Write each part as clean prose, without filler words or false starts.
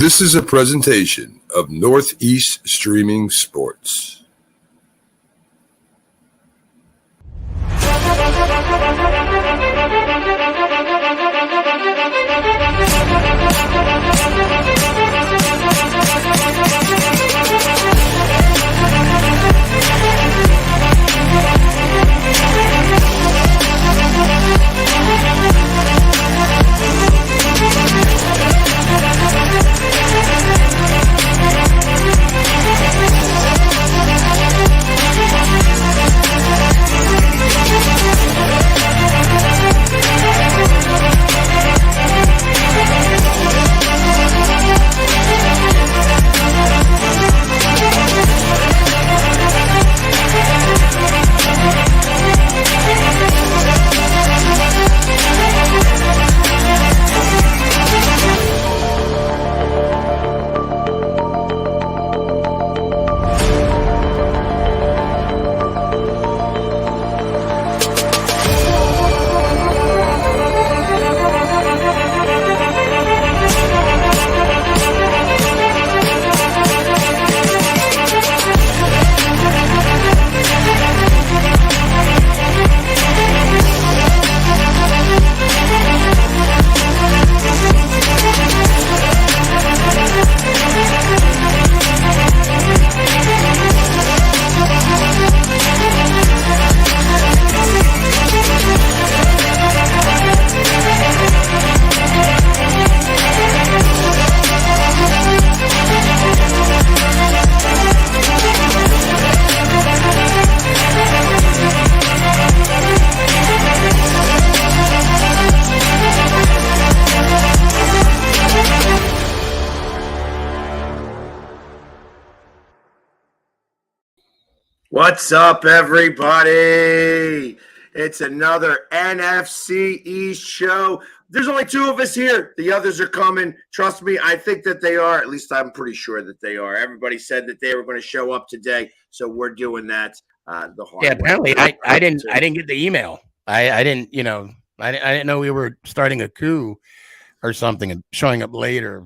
This is a presentation of Northeast Streaming Sports. What's up, everybody? It's another NFC East show. There's only two of us here. The others are coming. Trust me, I think that they are. At least I'm pretty sure that they are. Everybody said that they were going to show up today, so we're doing that. Apparently, I didn't get the email. I didn't know we were starting a coup or something and showing up later.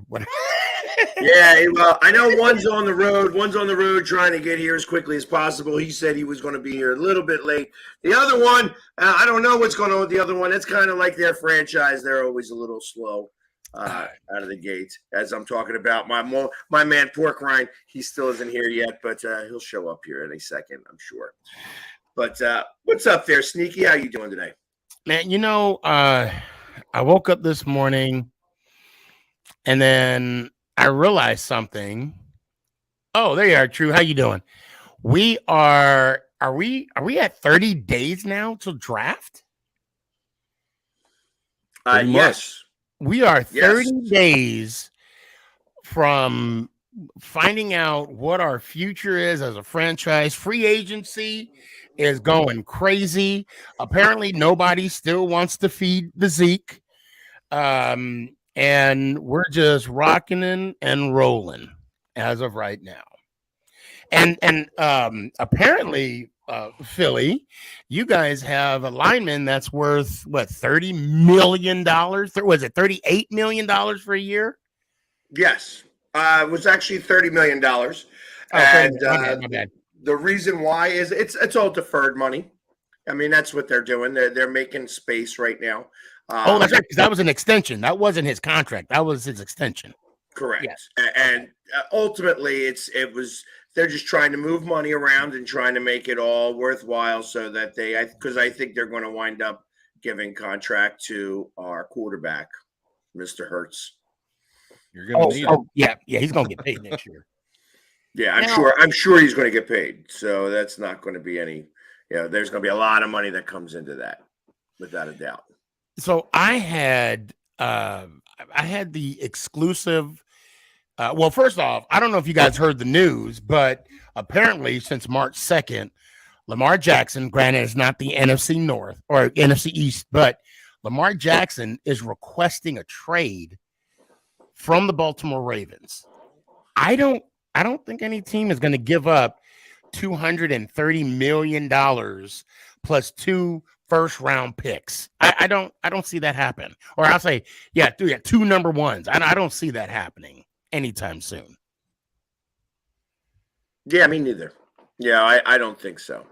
Yeah, well, I know one's on the road trying to get here as quickly as possible. He said he was going to be here a little bit late. The other one, I don't know what's going on with the other one. It's kind of like their franchise. They're always a little slow out of the gate. As I'm talking about my man Pork Rind, he still isn't here yet, but he'll show up here in a second, I'm sure. But what's up there, Sneaky? How you doing today? Man, I woke up this morning and then I realized something. Oh, there you are, True. How you doing? We are we at 30 days now till draft? Yes. We are 30 days from finding out what our future is as a franchise. Free agency is going crazy. Apparently, nobody still wants to feed the Zeke. And we're just rocking and rolling as of right now. And apparently, Philly, you guys have a lineman that's worth what, $30 million? Was it $38 million for a year? Yes. It was actually $30 million. My bad. The reason why is it's all deferred money. I mean, that's what they're doing. They're making space right now. That's right, because that was an extension. That wasn't his contract. That was his extension. Correct. Yes. And ultimately, they're just trying to move money around and trying to make it all worthwhile so that because I think they're going to wind up giving contract to our quarterback, Mr. Hurts. You're going to need it. Yeah, he's going to get paid next year. Yeah, I'm sure he's going to get paid. So that's not going to be any. There's going to be a lot of money that comes into that, without a doubt. So I had the exclusive. Well, first off, I don't know if you guys heard the news, but apparently since March 2nd, Lamar Jackson, granted it's not the NFC North or NFC East, but Lamar Jackson is requesting a trade from the Baltimore Ravens. I don't think any team is going to give up $230 million plus 2 first-round picks. I don't see that happen. Or I'll say, 2 number ones. I don't see that happening. anytime soon. Yeah, me neither. Yeah, I don't think so.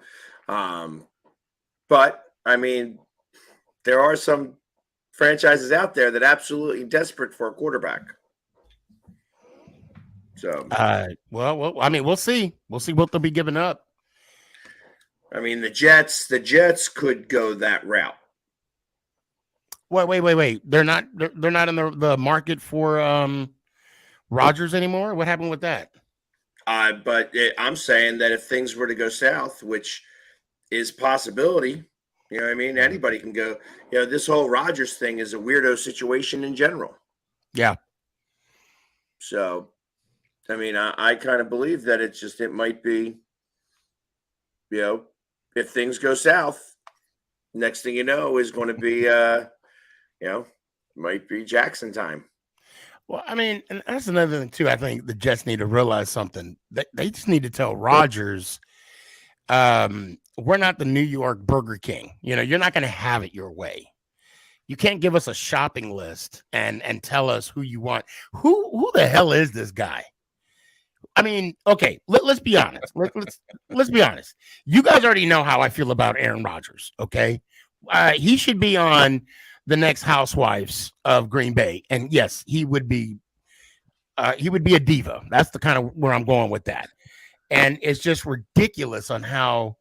But I mean, there are some franchises out there that are absolutely desperate for a quarterback. So, well, I mean, we'll see. We'll see what they'll be giving up. I mean, the Jets could go that route. Wait. They're not in the market for Rodgers anymore. What happened with that? I'm saying that if things were to go south, which is possibility, you know what I mean? Anybody can go. You know, this whole Rodgers thing is a weirdo situation in general. Yeah. So, I mean, I kind of believe that it might be, you know, if things go south, next thing you know is going to be, you know, might be Jackson time. Well, I mean, and that's another thing too. I think the Jets need to realize something. They just need to tell Rodgers, we're not the New York Burger King. You know, you're not going to have it your way. You can't give us a shopping list and tell us who you want. Who the hell is this guy? I mean, okay, let's be honest. Let's be honest. You guys already know how I feel about Aaron Rodgers. Okay, he should be on the next Housewives of Green Bay, and yes, he would be a diva. That's the kind of where I'm going with that. And it's just ridiculous on how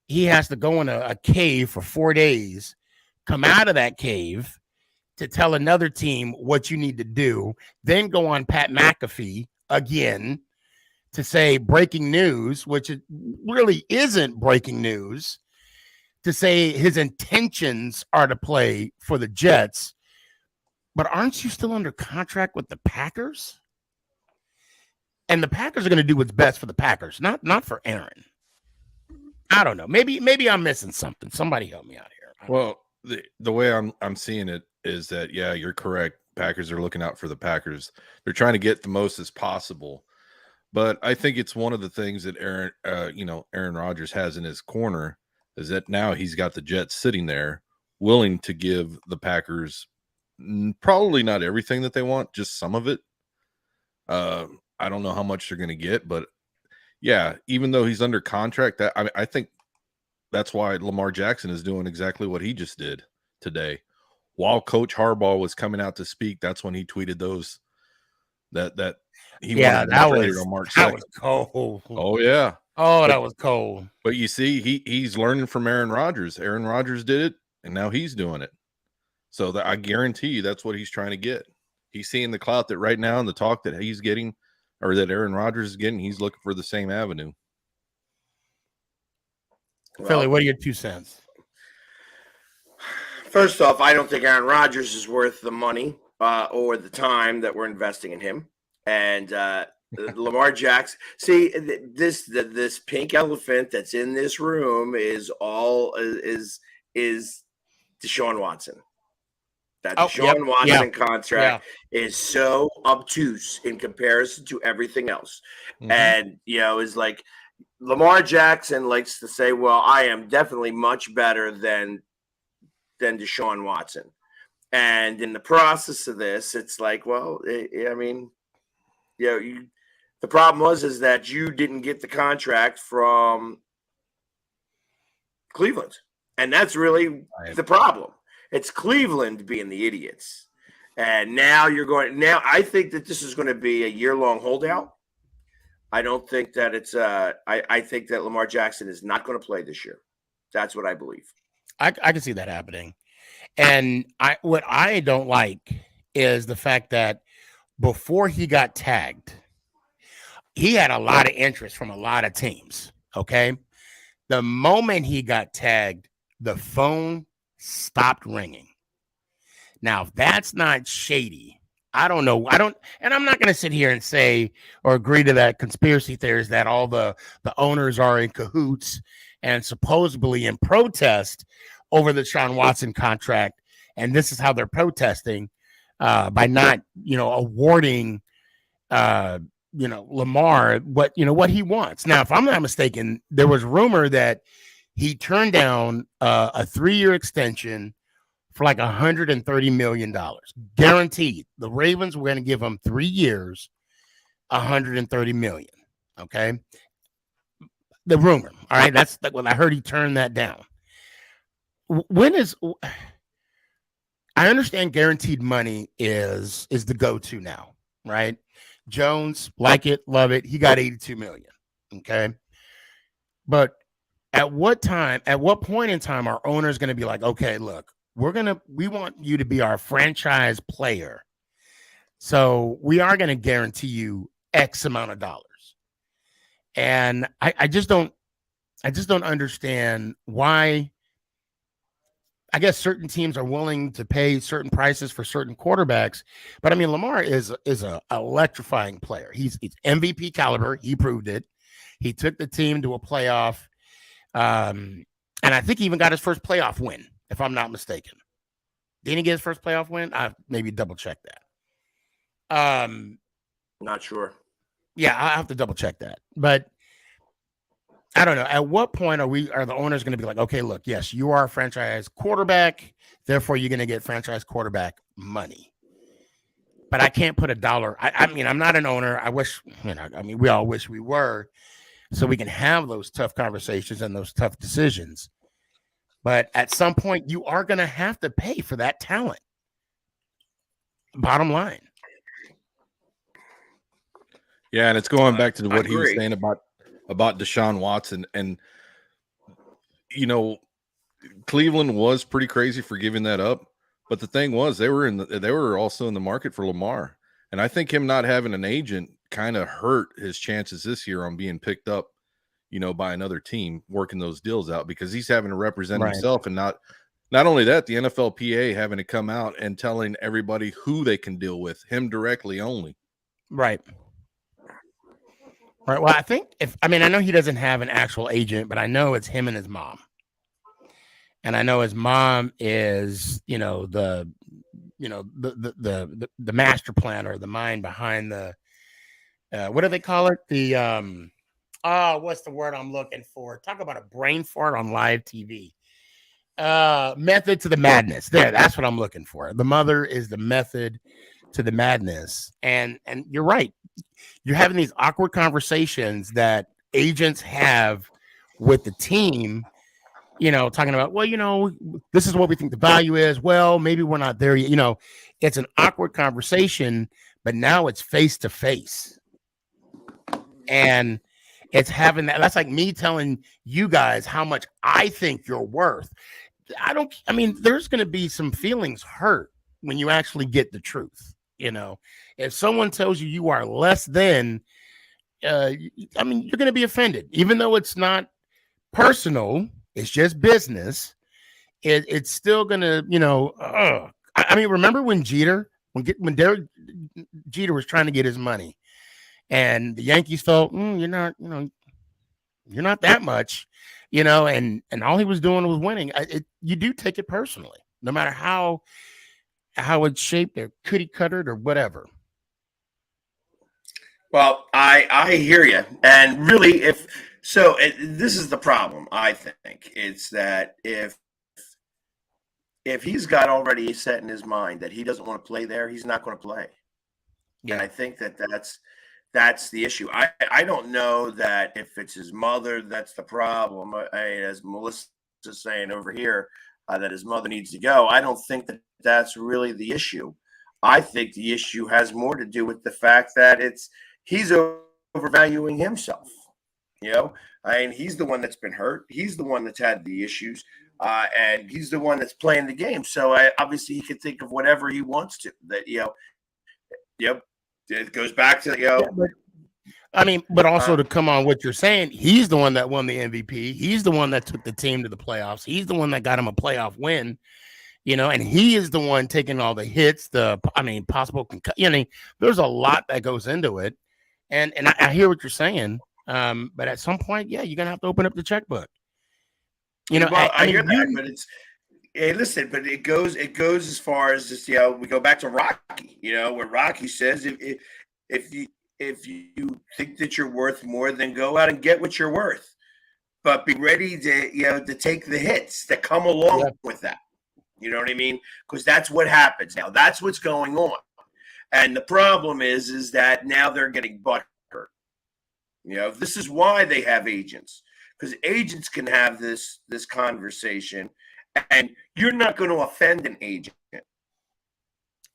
he has to go in a cave for 4 days, come out of that cave to tell another team what you need to do, then go on Pat McAfee again to say breaking news, which it really isn't breaking news, to say his intentions are to play for the Jets. But aren't you still under contract with the Packers? And the Packers are going to do what's best for the Packers, not for Aaron. I don't know. Maybe I'm missing something. Somebody help me out here. Well, the way I'm seeing it is that, yeah, you're correct. Packers are looking out for the Packers. They're trying to get the most as possible. But I think it's one of the things that Aaron Rodgers has in his corner is that now he's got the Jets sitting there willing to give the Packers probably not everything that they want, just some of it. I don't know how much they're going to get, but yeah, even though he's under contract, I think that's why Lamar Jackson is doing exactly what he just did today. While Coach Harbaugh was coming out to speak, that's when he tweeted those that he wanted to trade it on March 2nd. That was cold. Oh yeah. Oh, that was cold. But you see, he's learning from Aaron Rodgers. Aaron Rodgers did it, and now he's doing it. So that I guarantee you that's what he's trying to get. He's seeing the clout that right now and the talk that he's getting, or that Aaron Rodgers is getting, he's looking for the same avenue. Philly, what are your 2 cents? First off, I don't think Aaron Rodgers is worth the money or the time that we're investing in him. And Lamar Jackson. See, this pink elephant that's in this room is Deshaun Watson. That Deshaun Watson contract is so obtuse in comparison to everything else. Mm-hmm. And, is like Lamar Jackson likes to say, well, I am definitely much better than Deshaun Watson. And in the process of this, it's like, well, I mean, the problem is that you didn't get the contract from Cleveland. And that's really the problem. It's Cleveland being the idiots. And now I think that this is going to be a year-long holdout. I don't think that it's I think that Lamar Jackson is not going to play this year. That's what I believe. I can see that happening. And what I don't like is the fact that before he got tagged, he had a lot of interest from a lot of teams. Okay. The moment he got tagged, the phone stopped ringing. Now, if that's not shady, I don't know. And I'm not going to sit here and say or agree to that conspiracy theories that all the owners are in cahoots and supposedly in protest over the Deshaun Watson contract. And this is how they're protesting by not, awarding, Lamar what he wants. Now, if I'm not mistaken, there was rumor that he turned down a 3-year extension for like $130 million guaranteed. The Ravens were going to give him 3 years, $130 million. Okay. The rumor. All right. That's well, I heard he turned that down. When is I understand guaranteed money is the go-to now, right? Jones, like it, love it. He got 82 million. Okay. But at what point in time are owners going to be like, okay, look, we want you to be our franchise player. So we are going to guarantee you X amount of dollars. And I just don't understand why. I guess certain teams are willing to pay certain prices for certain quarterbacks, but I mean, Lamar is a electrifying player. He's MVP caliber. He proved it. He took the team to a playoff, and I think he even got his first playoff win, if I'm not mistaken. Didn't he get his first playoff win? I maybe double check that. Not sure. Yeah, I'll have to double check that, but I don't know. At what point are the owners going to be like, okay, look, yes, you are a franchise quarterback, therefore you're going to get franchise quarterback money. But I can't put a dollar. I mean, I'm not an owner. I wish, we all wish we were, so we can have those tough conversations and those tough decisions. But at some point, you are going to have to pay for that talent. Bottom line. Yeah, and it's going back to what he was saying about Deshaun Watson, and Cleveland was pretty crazy for giving that up, but the thing was they were also in the market for Lamar, and I think him not having an agent kind of hurt his chances this year on being picked up, by another team working those deals out, because he's having to represent himself, and not only that, the NFLPA having to come out and telling everybody who they can deal with, him directly only. Right. Right. Well, I know he doesn't have an actual agent, but I know it's him and his mom. And I know his mom is, the master planner, the mind behind the, what do they call it? The, what's the word I'm looking for? Talk about a brain fart on live TV. Method to the madness. There, that's what I'm looking for. The mother is the method to the madness. And you're right. You're having these awkward conversations that agents have with the team, talking about, well, this is what we think the value is. Well, maybe we're not there yet. It's an awkward conversation, but now it's face to face. And it's having that's like me telling you guys how much I think you're worth. There's going to be some feelings hurt when you actually get the truth. If someone tells you are less than, you're going to be offended, even though it's not personal. It's just business. It's still going to, remember when Derek Jeter was trying to get his money, and the Yankees felt, you're not that much, and all he was doing was winning. You do take it personally, no matter how it's shaped or cookie cuttered or whatever. Well, I hear you. And really, this is the problem, I think. It's that if he's got already set in his mind that he doesn't want to play there, he's not going to play. Yeah. And I think that's the issue. I don't know that if it's his mother, that's the problem. As Melissa's saying over here, that his mother needs to go. I don't think that that's really the issue. I think the issue has more to do with the fact that he's overvaluing himself. He's the one that's been hurt. He's the one that's had the issues, and he's the one that's playing the game. So obviously he can think of whatever he wants to. That it goes back to but also to come on what you're saying, he's the one that won the MVP. He's the one that took the team to the playoffs. He's the one that got him a playoff win. And he is the one taking all the hits, possible concussion. There's a lot that goes into it. And I hear what you're saying. But at some point, you're going to have to open up the checkbook. I hear that, but it's, hey, listen, but it goes as far as just, we go back to Rocky, where Rocky says, if you think that you're worth more, then go out and get what you're worth, but be ready to take the hits that come along with that. You know what I mean? Because that's what happens now. That's what's going on. And the problem is that now they're getting butt hurt. This is why they have agents, because agents can have this conversation, and you're not going to offend an agent.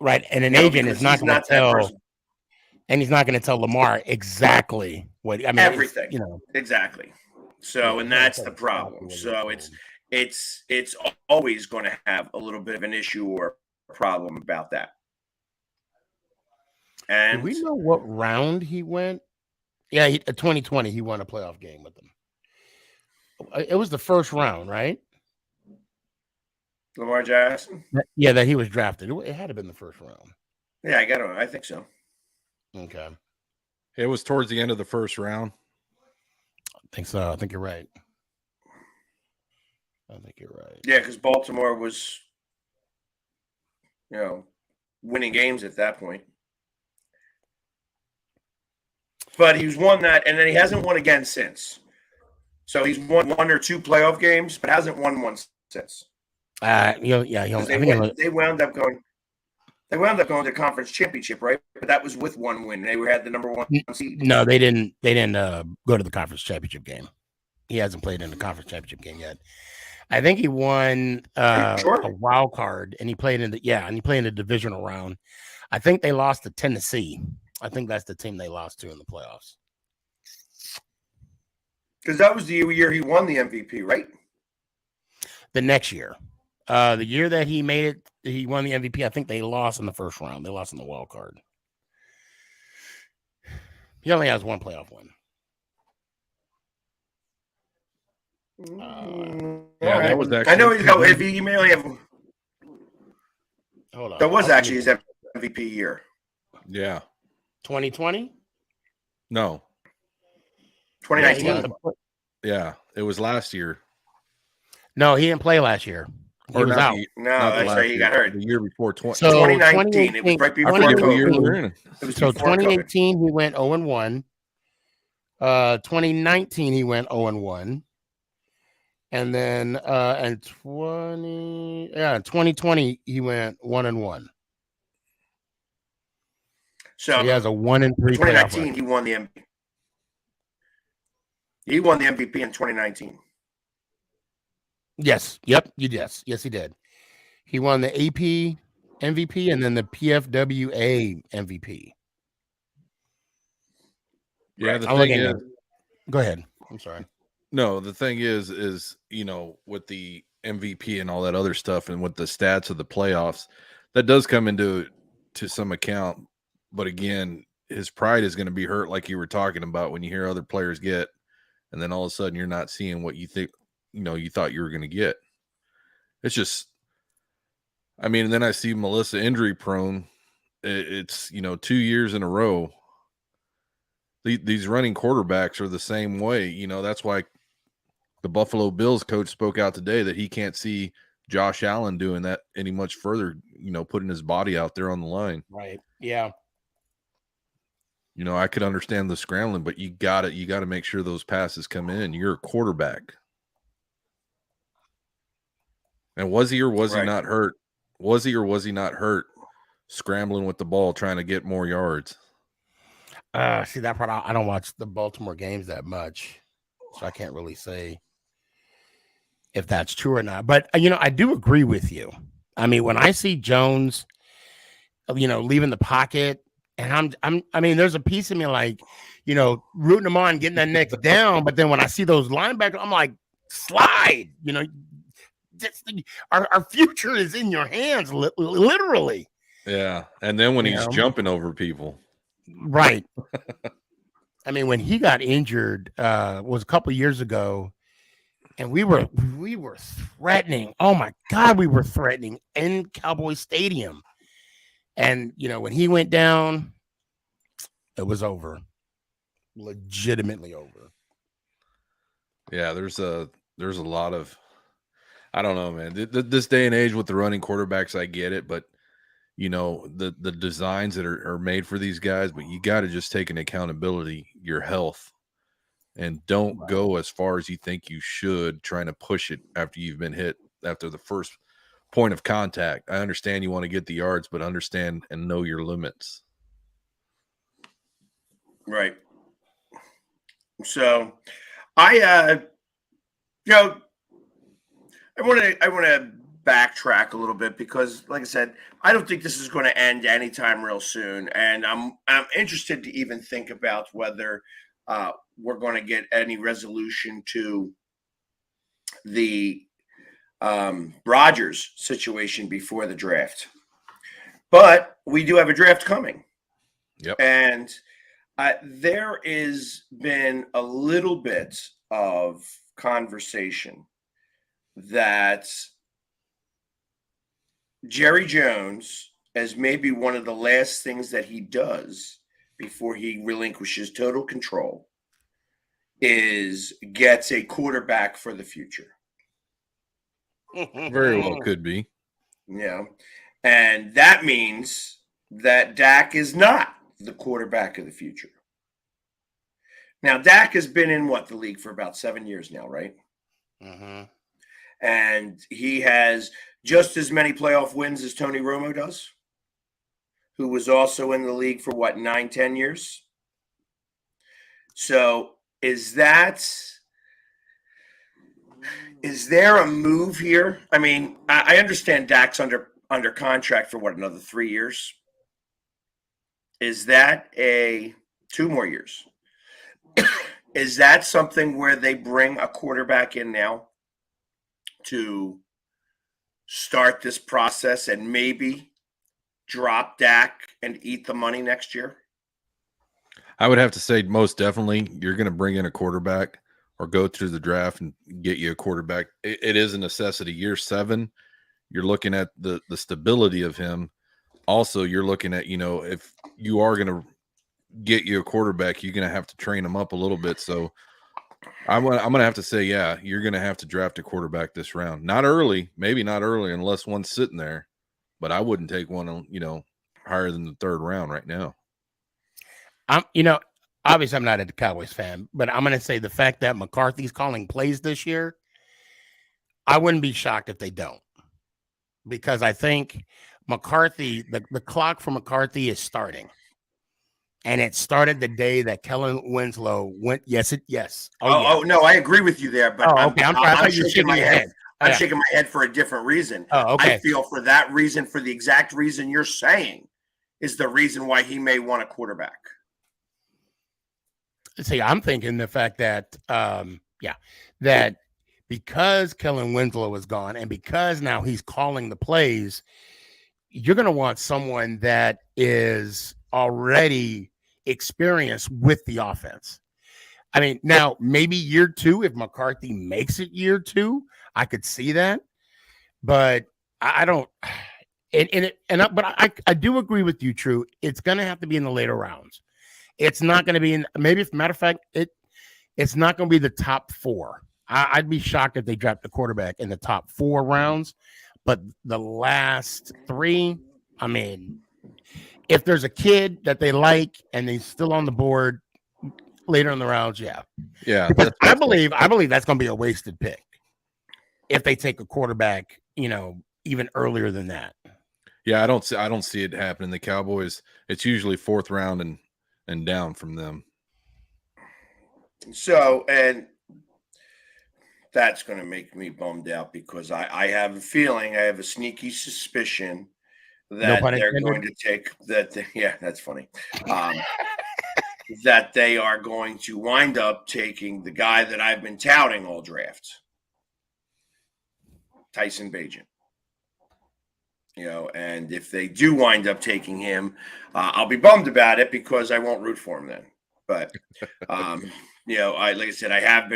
Right. And an agent is not going to tell, and he's not going to tell Lamar exactly what, I mean, everything, exactly. So, and that's the problem. So it's always going to have a little bit of an issue or a problem about that. And do we know what round he went? Yeah, 2020, he won a playoff game with them. It was the first round, right? Lamar Jackson? Yeah, that he was drafted. It had to have been the first round. Yeah, I think so. Okay. It was towards the end of the first round. I think so. I think you're right. Yeah, because Baltimore was, winning games at that point. But he's won that, and then he hasn't won again since. So he's won one or two playoff games, but hasn't won one since. Yeah. They wound up going to the conference championship, right? But that was with one win. They had the number 1 seed. No, they didn't. They didn't go to the conference championship game. He hasn't played in the conference championship game yet. I think he won a wild card, and he played in the divisional round. I think they lost to Tennessee. I think that's the team they lost to in the playoffs. Because that was the year he won the MVP, right? The next year. The year that he made it, he won the MVP. I think they lost in the first round. They lost in the wild card. He only has one playoff win. Yeah, that was actually. I know if he may only have. Hold on. That was actually his MVP year. Yeah. 2020? No. 2019. Yeah, it was last year. No, he didn't play last year. He was out. No, that's right. He got hurt. The year before 2019. It was right before COVID. So 2018, he went 0-1. 2019, he went 0-1. And then in 2020, he went 1-1. So he has a 1-3. 2019, he won the MVP. He won the MVP in 2019. Yes. Yep. Yes, he did. He won the AP MVP and then the PFWA MVP. Yeah, the thing is, go ahead. I'm sorry. No, the thing is, with the MVP and all that other stuff and with the stats of the playoffs, that does come into some account. But again, his pride is going to be hurt, like you were talking about, when you hear other players get, and then all of a sudden you're not seeing what you think, you thought you were going to get. It's just, I mean, and then I see Melissa injury prone. It's 2 years in a row. These running quarterbacks are the same way. That's why the Buffalo Bills coach spoke out today that he can't see Josh Allen doing that any much further, putting his body out there on the line. Right. Yeah. I could understand the scrambling, but you got to make sure those passes come in. You're a quarterback. And was he or was he not hurt? Was he or was he not hurt scrambling with the ball, trying to get more yards? See that part. I don't watch the Baltimore games that much, so I can't really say if that's true or not. But I do agree with you. I mean, when I see Jones, leaving the pocket, and I mean, there's a piece of me like, rooting him on, getting that next down. But then when I see those linebackers, I'm like, slide. Our future is in your hands, literally. Yeah, and then when he's jumping over people. Right. I mean, when he got injured, was a couple years ago, and we were threatening. Oh my God, we were threatening in Cowboy Stadium. And when he went down, it was over. Legitimately over. Yeah, there's a lot of, I don't know, man. This day and age with the running quarterbacks, I get it, but the designs that are made for these guys, but you got to just take an accountability, your health, and don't go as far as you think you should trying to push it after you've been hit after the first point of contact. I understand you want to get the yards, but understand and know your limits. Right. So I you know, I want to backtrack a little bit because, like I said, I don't think this is going to end anytime real soon, and I'm interested to even think about whether we're going to get any resolution to the Rodgers situation before the draft. But we do have a draft coming, Yep. and there has been a little bit of conversation that Jerry Jones, as maybe one of the last things that he does before he relinquishes total control, is gets a quarterback for the future. Very well could be. Yeah. And that means that Dak is not the quarterback of the future. Now, Dak has been in the league for about 7 years now, right? Mm-hmm. And he has just as many playoff wins as Tony Romo does, who was also in the league for 9-10 years. So is there a move here? I mean, I understand Dak's under contract for another 3 years. Is that 2 more years? Is that something where they bring a quarterback in now to start this process and maybe drop Dak and eat the money next year? I would have to say most definitely you're going to bring in a quarterback or go through the draft and get you a quarterback. It is a necessity. Year 7, you're looking at the stability of him. Also, you're looking at, if you are going to get you a quarterback, you're going to have to train him up a little bit. So I'm going to have to say, yeah, you're going to have to draft a quarterback this round. Not early, maybe not early unless one's sitting there, but I wouldn't take one, higher than the 3rd round right now. Obviously I'm not a Cowboys fan, but I'm going to say the fact that McCarthy's calling plays this year, I wouldn't be shocked if they don't, because I think McCarthy, the clock for McCarthy is starting. And it started the day that Kellen Winslow went. Yes. Oh, no, I agree with you there. But okay. I'm shaking my head. I'm shaking my head for a different reason. Oh, okay. I feel for that reason, for the exact reason you're saying, is the reason why he may want a quarterback. See, I'm thinking the fact that, that because Kellen Winslow is gone and because now he's calling the plays, you're going to want someone that is already experienced with the offense. I mean, now maybe year 2, if McCarthy makes it year 2, I could see that, but I don't. But I do agree with you, True. It's going to have to be in the later rounds. It's not going to be maybe, as a matter of fact, it's not going to be the top 4. I'd be shocked if they dropped the quarterback in the top 4 rounds, but the last 3, I mean, if there's a kid that they like and he's still on the board later in the rounds, yeah. Because I believe that's going to be a wasted pick if they take a quarterback, even earlier than that. Yeah, I don't see it happening. The Cowboys, it's usually 4th round and down from them. So, and that's going to make me bummed out because I have a feeling, I have a sneaky suspicion that they're going to take that. Yeah, that's funny. That they are going to wind up taking the guy that I've been touting all draft, Tyson Bagent. And if they do wind up taking him, I'll be bummed about it because I won't root for him then. But like I said, I have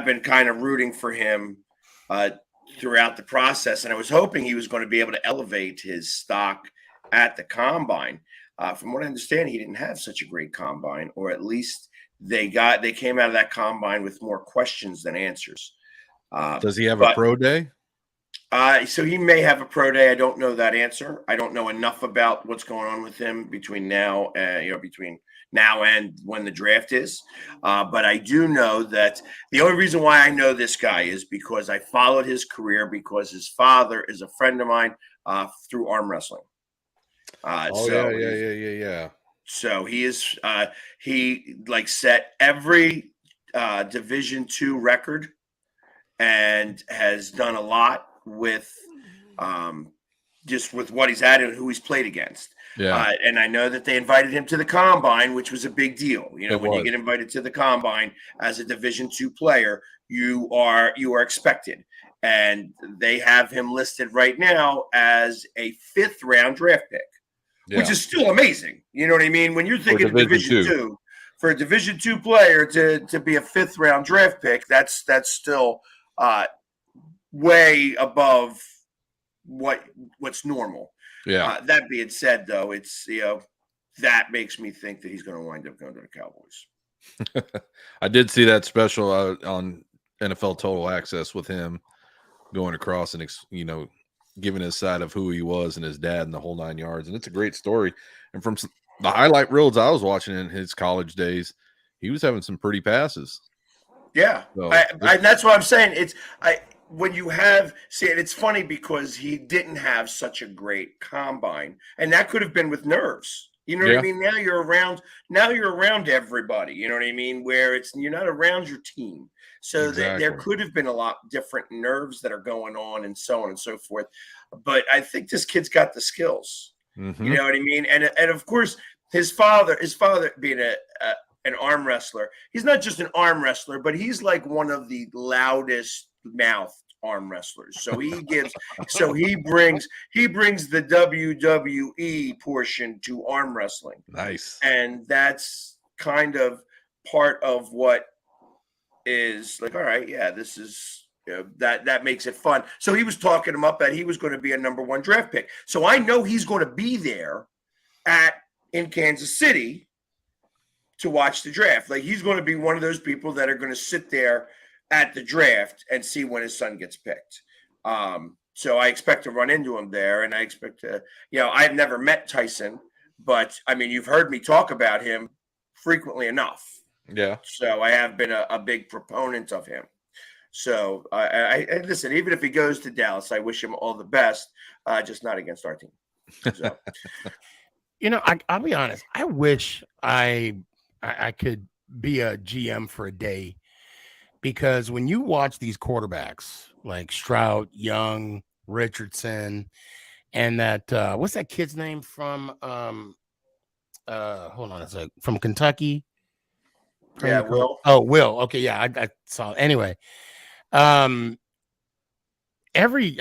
been kind of rooting for him throughout the process, and I was hoping he was going to be able to elevate his stock at the combine. From what I understand, he didn't have such a great combine, or at least they came out of that combine with more questions than answers. Does he have a pro day? So he may have a pro day. I don't know that answer. I don't know enough about what's going on with him between now and when the draft is. But I do know that the only reason why I know this guy is because I followed his career because his father is a friend of mine through arm wrestling. Yeah. So he like set every Division II record and has done a lot with just with what he's had and who he's played against. Yeah, And I know that they invited him to the combine, which was a big deal. You know, it when you was. get invited to the combine as a Division II player, you are expected. And they have him listed right now as a 5th round draft pick, which Yeah, is still amazing. You know what I mean? When you're thinking of Division Division II. II, for a Division II player to be a 5th round draft pick, that's still way above what's normal. Yeah. That being said, though, it's that makes me think that he's going to wind up going to the Cowboys. I did see that special on NFL Total Access with him going across and giving his side of who he was and his dad and the whole 9 yards, and it's a great story. And from the highlight reels I was watching in his college days, he was having some pretty passes. Yeah, So, that's what I'm saying. When you it's funny because he didn't have such a great combine, and that could have been with nerves. You know what I mean? Now you're around everybody. You know what I mean? Where you're not around your team. So there could have been a lot different nerves that are going on and so on and so forth. But I think this kid's got the skills. Mm-hmm. You know what I mean? And of course, his father being an arm wrestler, he's not just an arm wrestler, but he's like one of the loudest mouthed arm wrestlers. So he brings the WWE portion to arm wrestling. Nice. And that's kind of part of what is like, all right, yeah, this is that makes it fun. So he was talking him up that he was going to be a number 1 draft pick. So I know he's going to be there in Kansas City to watch the draft. Like he's going to be one of those people that are going to sit there at the draft and see when his son gets picked. So I expect to run into him there, and I expect to, I've never met Tyson, but I mean, you've heard me talk about him frequently enough. Yeah. So I have been a big proponent of him. So I listen, even if he goes to Dallas, I wish him all the best, just not against our team. So. I'll be honest. I wish I could be a GM for a day, because when you watch these quarterbacks like Stroud, Young, Richardson, and that what's that kid's name from hold on a sec, from Kentucky? Yeah, Will. Oh, Will. Okay, yeah, I saw it. Anyway, every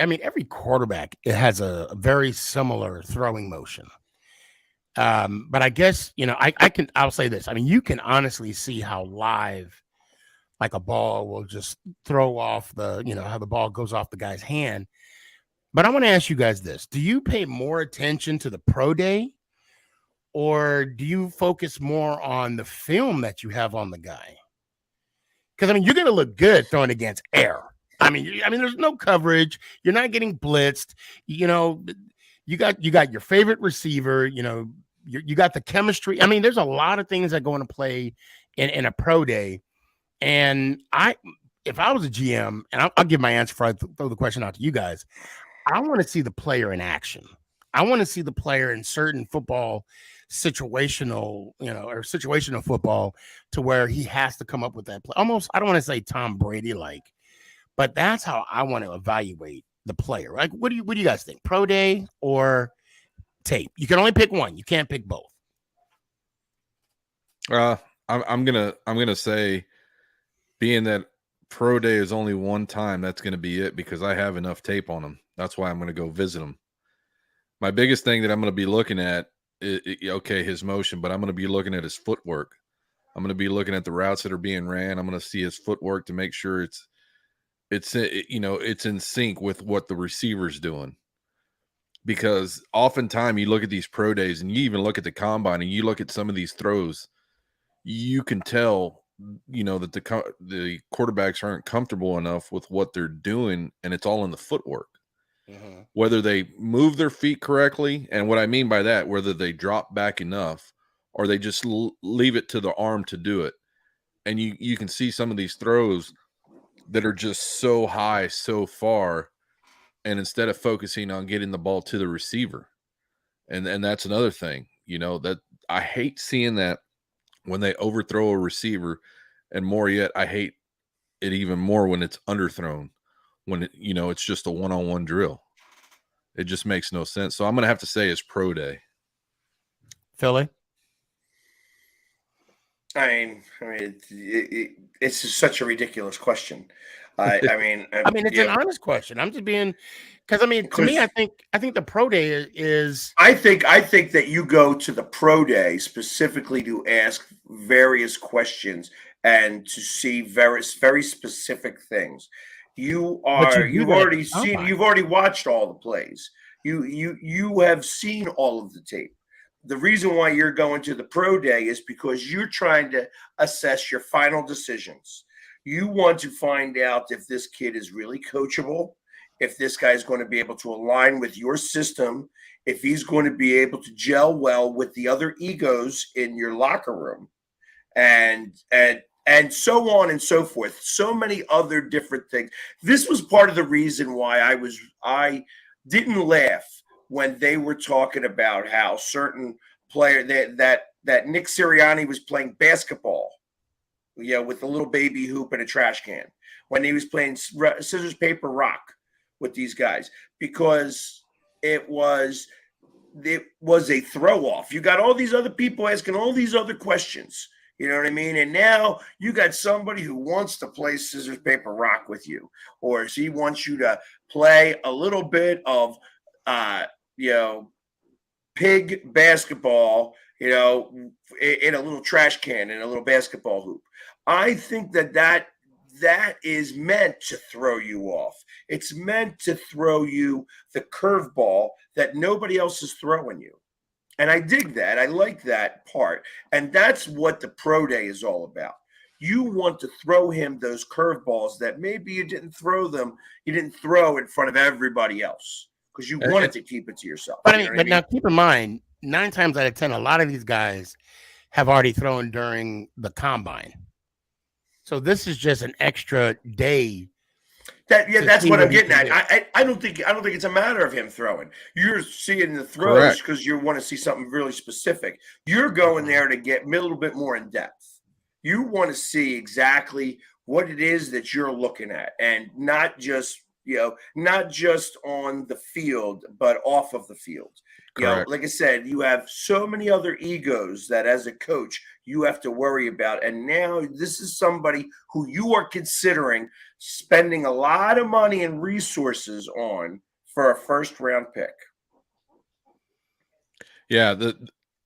quarterback, it has a very similar throwing motion. But I guess, I'll say this. I mean, you can honestly see how live, like a ball will just throw off how the ball goes off the guy's hand. But I want to ask you guys this. Do you pay more attention to the pro day, or do you focus more on the film that you have on the guy? Because, I mean, you're going to look good throwing against air. I mean, there's no coverage. You're not getting blitzed. You got your favorite receiver. You got the chemistry. I mean, there's a lot of things that go into play in a pro day. And if I was a GM, and I'll give my answer before I throw the question out to you guys, I want to see the player in action. I want to see the player in certain football situational football to where he has to come up with that play. Almost, I don't want to say Tom Brady like, but that's how I want to evaluate the player. Like, what do you guys think? Pro day or tape? You can only pick one. You can't pick both. I'm gonna say, being that pro day is only one time, that's gonna be it, because I have enough tape on him. That's why I'm gonna go visit him. My biggest thing that I'm gonna be looking at is his motion, but I'm gonna be looking at his footwork. I'm gonna be looking at the routes that are being ran. I'm gonna see his footwork to make sure it's in sync with what the receiver's doing. Because oftentimes you look at these pro days and you even look at the combine and you look at some of these throws, you can tell, that the quarterbacks aren't comfortable enough with what they're doing, and it's all in the footwork. Mm-hmm. Whether they move their feet correctly, and what I mean by that, whether they drop back enough or they just leave it to the arm to do it. And you can see some of these throws that are just so high, so far, and instead of focusing on getting the ball to the receiver. And that's another thing, that I hate seeing that when they overthrow a receiver, and more yet, I hate it even more when it's underthrown, when it's just a one-on-one drill. It just makes no sense. So I'm going to have to say it's pro day. Philly? I mean, it's just such a ridiculous question. I mean, it's an honest question. I'm just being, because to me, I think the pro day is. I think that you go to the pro day specifically to ask various questions and to see very specific things. You've already watched all the plays. You have seen all of the tape. The reason why you're going to the pro day is because you're trying to assess your final decisions. You want to find out if this kid is really coachable, if this guy is going to be able to align with your system, if he's going to be able to gel well with the other egos in your locker room, and so on and so forth. So many other different things. This was part of the reason why I didn't laugh when they were talking about how certain player that Nick Sirianni was playing basketball, with a little baby hoop and a trash can, when he was playing scissors, paper, rock with these guys, because it was a throw off. You got all these other people asking all these other questions. You know what I mean? And now you got somebody who wants to play scissors, paper, rock with you, or he wants you to play a little bit of pig basketball, in a little trash can, in a little basketball hoop. I think that is meant to throw you off. It's meant to throw you the curveball that nobody else is throwing you. And I dig that. I like that part. And that's what the pro day is all about. You want to throw him those curveballs that maybe you didn't throw in front of everybody else, because you wanted to keep it to yourself. But now keep in mind, 9 times out of 10, a lot of these guys have already thrown during the combine. So this is just an extra day. That's what I'm getting at. I don't think it's a matter of him throwing. You're seeing the throws because you want to see something really specific. You're going there to get a little bit more in depth. You want to see exactly what it is that you're looking at, and not just on the field, but off of the field. Like I said, you have so many other egos that as a coach you have to worry about. And now this is somebody who you are considering spending a lot of money and resources on for a first-round pick. Yeah.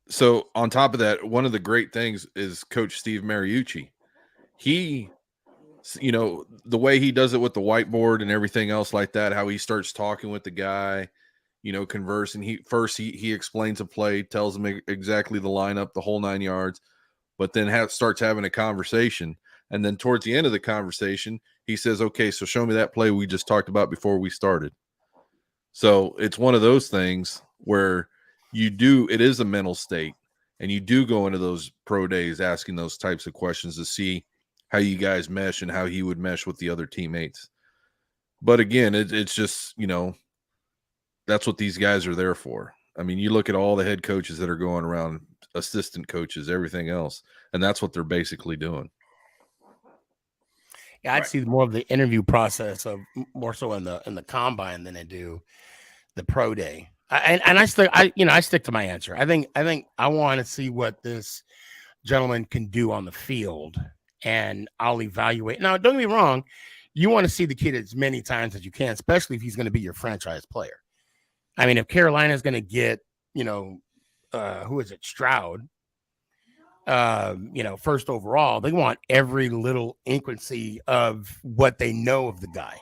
So on top of that, one of the great things is Coach Steve Mariucci. He, the way he does it with the whiteboard and everything else like that, how he starts talking with the guy, conversing. He explains a play, tells him exactly the lineup, the whole 9 yards, but then starts having a conversation. And then towards the end of the conversation, he says, okay, so show me that play we just talked about before we started. So it's one of those things where it is a mental state, and you do go into those pro days asking those types of questions to see how you guys mesh and how he would mesh with the other teammates. But again, it's just, that's what these guys are there for. I mean, you look at all the head coaches that are going around, assistant coaches, everything else, and that's what they're basically doing. Yeah, I'd see more of the interview process of more so in the combine than I do the pro day. I stick to my answer. I think I want to see what this gentleman can do on the field, and I'll evaluate. Now, don't get me wrong, you want to see the kid as many times as you can, especially if he's going to be your franchise player. I mean, if Carolina's going to get, who is it, Stroud, first overall, they want every little increase of what they know of the guy,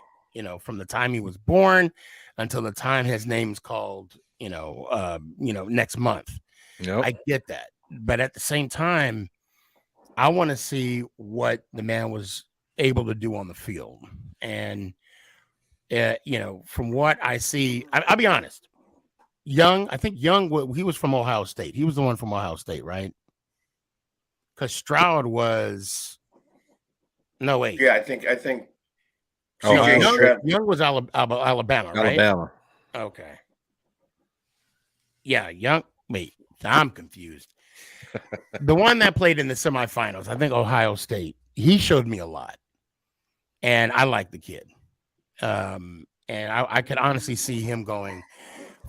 from the time he was born until the time his name's called, next month. Yep. I get that. But at the same time, I want to see what the man was able to do on the field. And, from what I see, I'll be honest. I think Young, he was from Ohio State. He was the one from Ohio State, right? Because Stroud was no wait. Yeah, I think. Young was Alabama, right? Alabama. Okay. Yeah, Young. Wait, I'm confused. The one that played in the semifinals, I think Ohio State, he showed me a lot. And I like the kid. And I could honestly see him going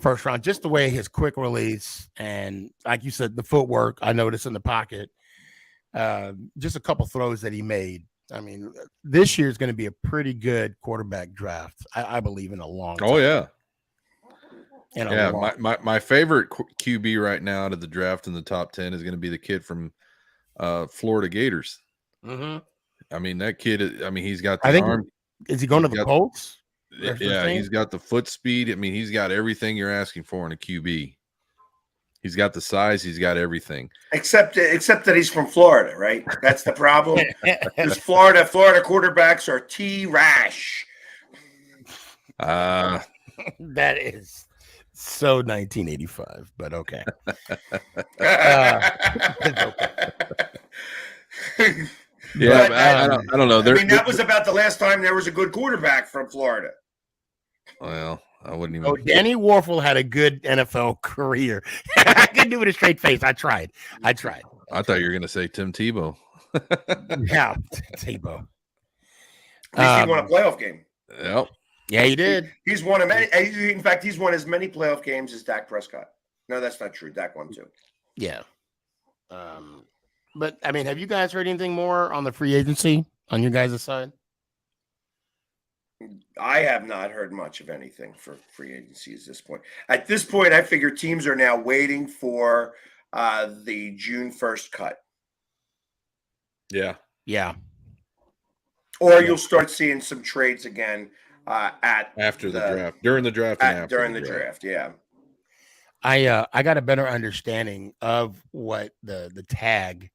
first round, just the way his quick release and, like you said, the footwork I noticed in the pocket, just a couple throws that he made. I mean, this year is going to be a pretty good quarterback draft, I believe, in a long time. Oh, yeah. Yeah, my favorite QB right now out of the draft in the top 10 is going to be the kid from Florida Gators. Mm-hmm. I mean, that kid, he's got the arm. Is he going to the Colts? Yeah, he's got the foot speed. I mean, he's got everything you're asking for in a QB. He's got the size. He's got everything. Except that he's from Florida, right? That's the problem. Because Florida quarterbacks are T-rash. That is so 1985, but okay. Yeah, but, I don't know. That was about the last time there was a good quarterback from Florida. Well, I wouldn't even. Oh, Danny Warfel had a good NFL career. I couldn't do it with a straight face. I tried. I thought you were going to say Tim Tebow. Yeah, Tebow. At least he won a playoff game. Yep. Yeah, he did. He's won a many. In fact, he's won as many playoff games as Dak Prescott. No, that's not true. Dak won too. Yeah. But I mean, have you guys heard anything more on the free agency on your guys' side? I have not heard much of anything for free agency at this point. At this point, I figure teams are now waiting for the June 1st cut. Yeah. Yeah. Or you'll start seeing some trades again after the draft, during the draft, and after during the draft. Yeah. I got a better understanding of what the tag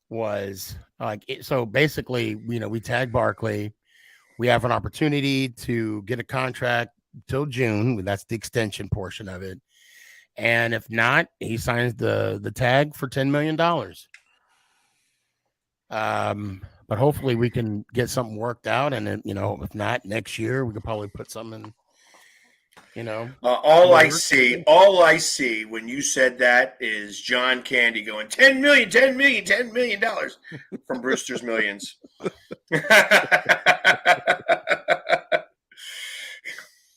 was like. So basically, we tag Barkley. We have an opportunity to get a contract till June. That's the extension portion of it. And if not, he signs the tag for $10 million. But hopefully we can get something worked out. And then, if not, next year we could probably put something in, all I see when you said that is John Candy going $10 million from Brewster's Millions.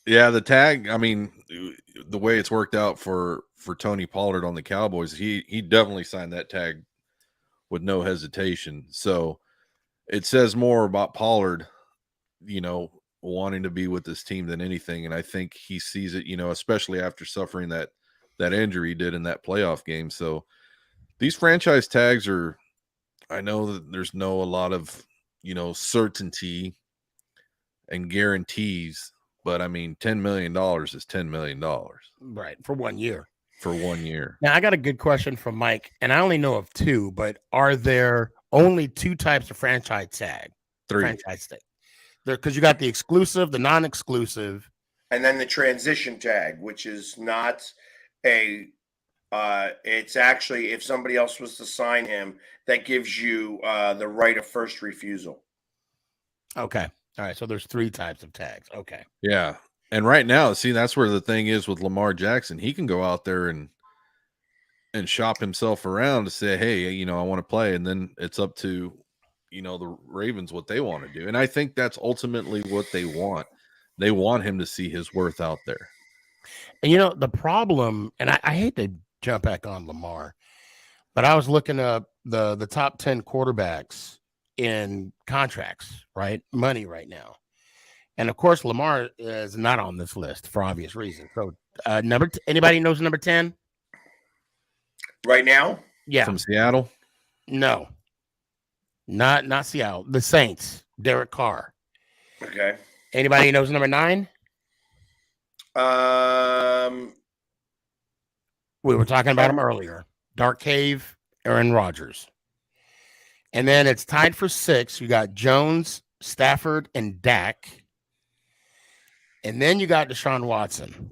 Yeah, the tag, the way it's worked out for Tony Pollard on the Cowboys, he definitely signed that tag with no hesitation. So it says more about Pollard, wanting to be with this team than anything. And I think he sees it, especially after suffering that injury he did in that playoff game. So these franchise tags are, I know that there's a lot of, certainty and guarantees, but $10 million is $10 million. Right. For 1 year. For 1 year. Now I got a good question from Mike, and I only know of two, but are there only two types of franchise tag? Three. Franchise tag. Because you got the exclusive, the non-exclusive, and then the transition tag, which is not it's actually, if somebody else was to sign him, that gives you the right of first refusal. Okay. All right. So there's three types of tags. Okay. Yeah. And right now, see, that's where the thing is with Lamar Jackson. He can go out there and shop himself around to say, hey, I want to play. And then it's up to, the Ravens, what they want to do. And I think that's ultimately what they want. They want him to see his worth out there. And, the problem, and I hate to jump back on Lamar, but I was looking up the top 10 quarterbacks in contracts, right? Money right now. And of course, Lamar is not on this list for obvious reasons. So anybody knows number 10? Right now? Yeah. From Seattle? No. Not Seattle. The Saints, Derek Carr. Okay. Anybody knows number 9? We were talking about him earlier. Dark Cave, Aaron Rodgers. And then it's tied for 6. You got Jones, Stafford, and Dak. And then you got Deshaun Watson.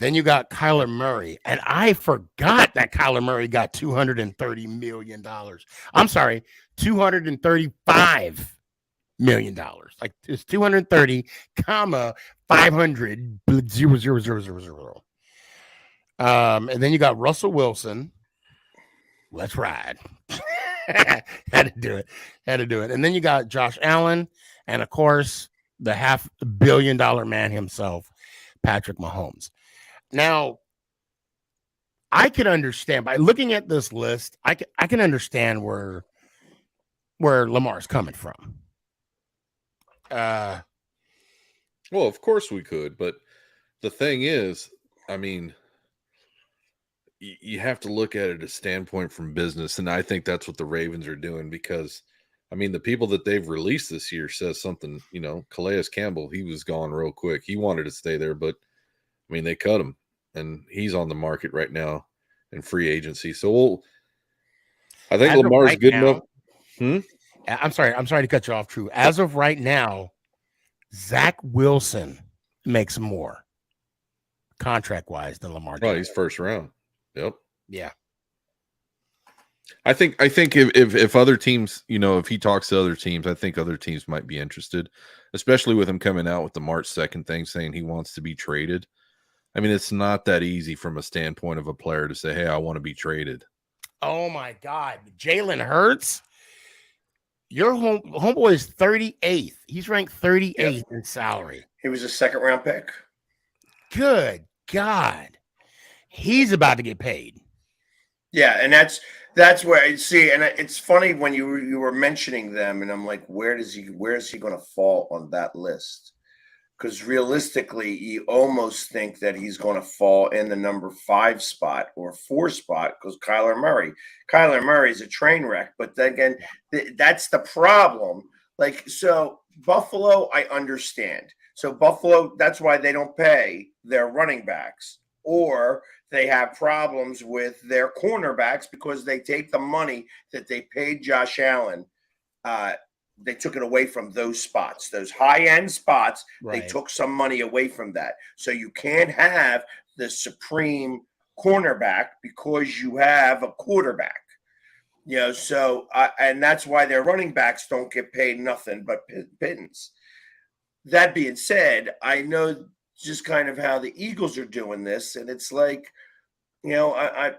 Then you got Kyler Murray. And I forgot that Kyler Murray got $230 million. I'm sorry, $235 million. Like it's 230, 500, 0. And then you got Russell Wilson. Let's ride. Had to do it. And then you got Josh Allen, and of course, the $500 million man himself, Patrick Mahomes. Now, I can understand by looking at this list, I can understand where Lamar's coming from. Well, of course we could, but the thing is, I mean, you have to look at it as a standpoint from business, and I think that's what the Ravens are doing because, I mean, the people that they've released this year says something. Calais Campbell, he was gone real quick. He wanted to stay there, but I mean, they cut him, and he's on the market right now in free agency. So I think Lamar's good enough. I'm sorry to cut you off, True. As of right now, Zach Wilson makes more contract-wise than Lamar. Oh, he's first round. Yep. Yeah. I think if other teams, if he talks to other teams, I think other teams might be interested, especially with him coming out with the March 2nd thing saying he wants to be traded. I mean, it's not that easy from a standpoint of a player to say, hey, I want to be traded. Oh, my God. Jalen Hurts? Your homeboy is 38th. He's ranked 38th in salary. He was a second-round pick. Good God. He's about to get paid. Yeah, and that's where I see, and it's funny when you were mentioning them, and I'm like, where is he going to fall on that list? Because realistically, you almost think that he's going to fall in the number 5 spot or 4 spot because Kyler Murray is a train wreck. But then again, that's the problem. Like, so Buffalo, I understand. So Buffalo, that's why they don't pay their running backs, or they have problems with their cornerbacks because they take the money that they paid Josh Allen. They took it away from those spots, those high-end spots. Right. They took some money away from that. So you can't have the supreme cornerback because you have a quarterback. So and that's why their running backs don't get paid nothing but pittance. That being said, I know just kind of how the Eagles are doing this, and it's like, I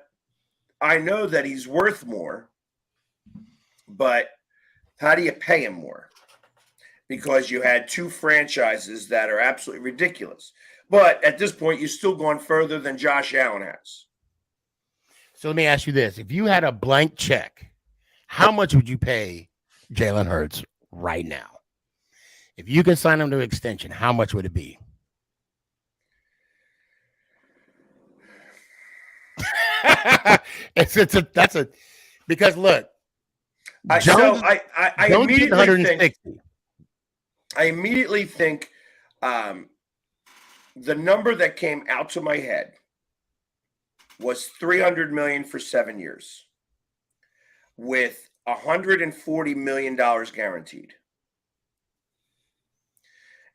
know that he's worth more, but how do you pay him more? Because you had 2 franchises that are absolutely ridiculous. But at this point, you've still gone further than Josh Allen has. So let me ask you this. If you had a blank check, how much would you pay Jalen Hurts right now? If you can sign him to extension, how much would it be? Because look, Jones, I immediately think the number that came out to my head was $300 million for 7 years, with $140 million guaranteed,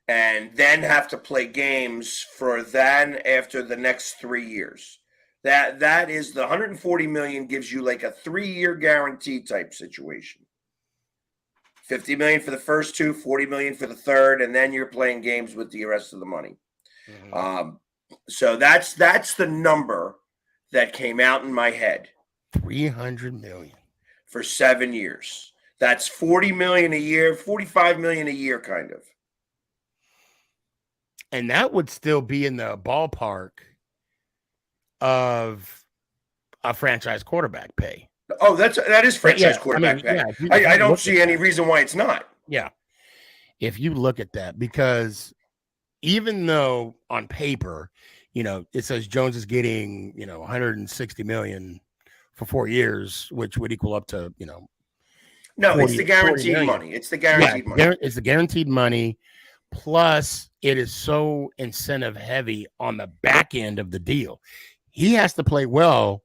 and then have to play games for then after the next 3 years. That is the $140 million gives you like a 3-year guarantee type situation. $50 million for the first 2, $40 million for the third, and then you're playing games with the rest of the money. Mm-hmm. So that's the number that came out in my head. $300 million for 7 years. That's $40 million a year, $45 million a year, kind of. And that would still be in the ballpark of a franchise quarterback pay. Oh, that is franchise quarterback pay. Yeah, I don't see any reason why it's not. Yeah. If you look at that, because even though on paper, it says Jones is getting, $160 million for 4 years, which would equal up to, No, 40, it's the guaranteed money. It's the guaranteed money. It's the guaranteed money. Plus, it is so incentive heavy on the back end of the deal. He has to play well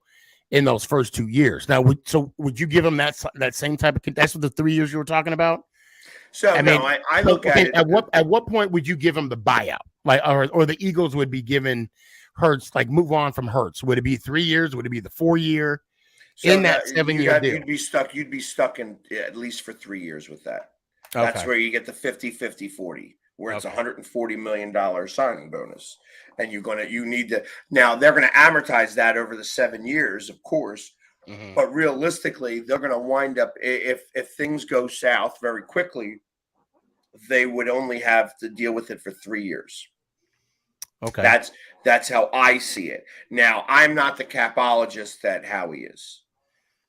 in those first 2 years. Now, would you give him that same type of? That's what the 3 years you were talking about. So I look at it. At what point would you give him the buyout? Like, or the Eagles would be given Hurts, like move on from Hurts? Would it be 3 years? Would it be the 4 year? So in that 7-year deal, you'd be stuck in at least for 3 years with that. That's where you get the 50-50-40. Where it's $140 million signing bonus. And you need to, now they're going to amortize that over the 7 years, of course, Mhm. But realistically, they're going to wind up, if things go south very quickly, they would only have to deal with it for 3 years. Okay. That's how I see it. Now, I'm not the capologist that Howie is.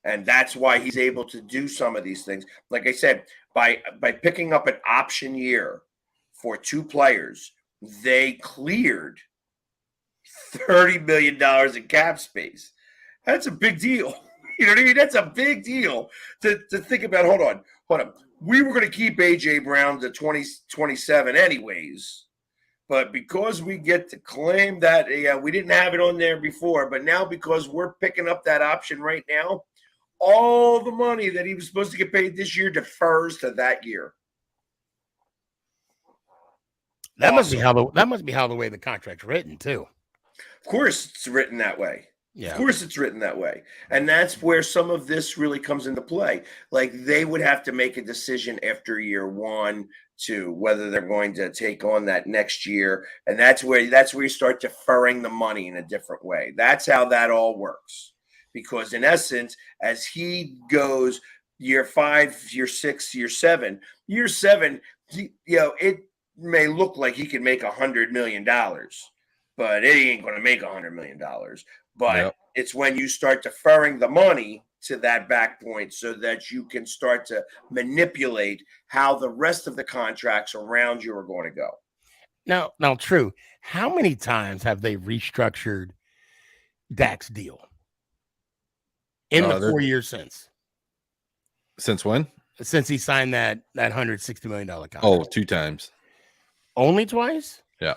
And that's why he's able to do some of these things. Like I said, by picking up an option year for 2 players, they cleared $30 million in cap space. That's a big deal. You know what I mean? That's a big deal to think about. Hold on. We were going to keep A.J. Brown to 2027 anyways. But because we get to claim that, we didn't have it on there before, but now because we're picking up that option right now, all the money that he was supposed to get paid this year defers to that year. That must be how the way the contract's written too. Of course, it's written that way. Yeah. Of course, it's written that way, and that's where some of this really comes into play. Like they would have to make a decision after year 1 to whether they're going to take on that next year, and that's where you start deferring the money in a different way. That's how that all works. Because in essence, as he goes year 5, year 6, year 7, it may look like he can make $100 million, but it ain't going to make $100 million. But it's when you start deferring the money to that back point so that you can start to manipulate how the rest of the contracts around you are going to go. Now, true. How many times have they restructured Dak's deal in the 4 years since? Since when? Since he signed that $160 million contract. Oh, 2 times. Only twice? Yeah.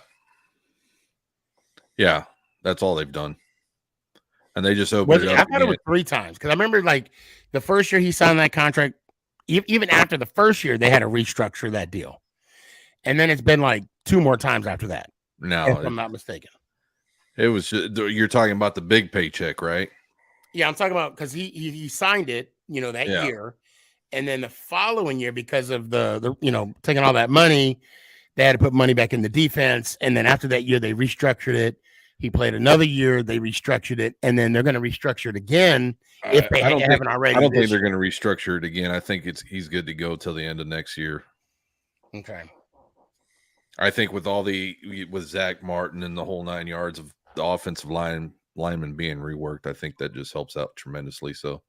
Yeah, that's all they've done. And they just opened it up. I thought it was 3 times because I remember like the first year he signed that contract, even after the first year, they had to restructure that deal. And then it's been like 2 more times after that. No, if I'm not mistaken. It was you're talking about the big paycheck, right? Yeah, I'm talking about because he signed it, that year. And then the following year, because of the taking all that money, they had to put money back in the defense. And then after that year, they restructured it. He played another year. They restructured it, and then they're going to restructure it again if they haven't already. I don't think they're going to restructure it again. I think he's good to go till the end of next year. Okay. I think with Zach Martin and the whole 9 yards of the offensive lineman being reworked, I think that just helps out tremendously. So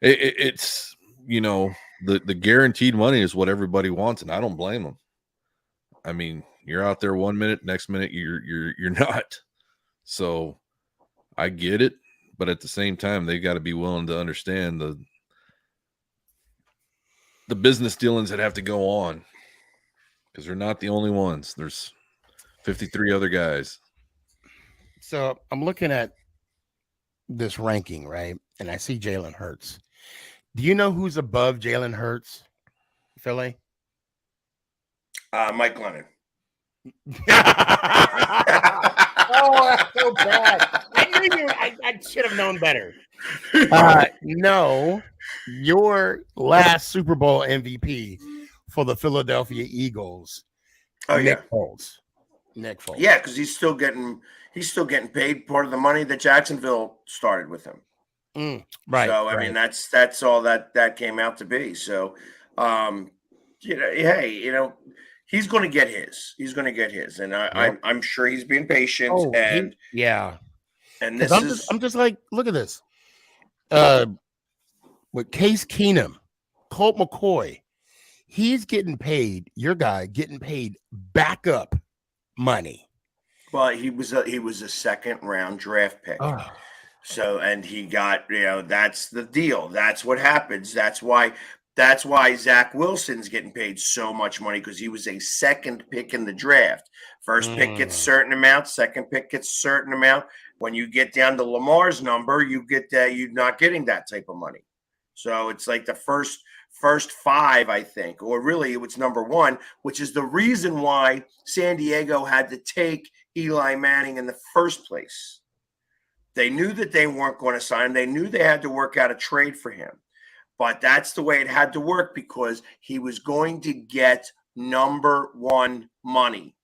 it's the guaranteed money is what everybody wants, and I don't blame them. I mean, you're out there 1 minute, next minute you're not. So I get it, but at the same time, they got to be willing to understand the business dealings that have to go on, because they're not the only ones. There's 53 other guys. So I'm looking at this ranking, right? And I see Jalen Hurts. Do you know who's above Jalen Hurts, Philly? Mike Glennon. Oh, that's so bad. I should have known better. No, your last Super Bowl MVP for the Philadelphia Eagles. Oh, Nick Foles. Yeah, because he's still getting paid part of the money that Jacksonville started with him. Right. So I mean that's all that came out to be. So he's going to get his. He's going to get his, and I'm sure he's being patient. And this I'm just like, look at this. With Case Keenum, Colt McCoy, he's getting paid. Your guy getting paid backup money. Well, he was a second round draft pick. Oh. So, and he got, that's the deal. That's what happens. That's why Zach Wilson's getting paid so much money, because he was a second pick in the draft. First pick gets certain amount, second pick gets certain amount. When you get down to Lamar's number, you're not getting that type of money. So it's like the first 5, I think, or really it was number 1, which is the reason why San Diego had to take Eli Manning in the first place. They knew that they weren't going to sign him. They knew they had to work out a trade for him. But that's the way it had to work, because he was going to get number 1 money.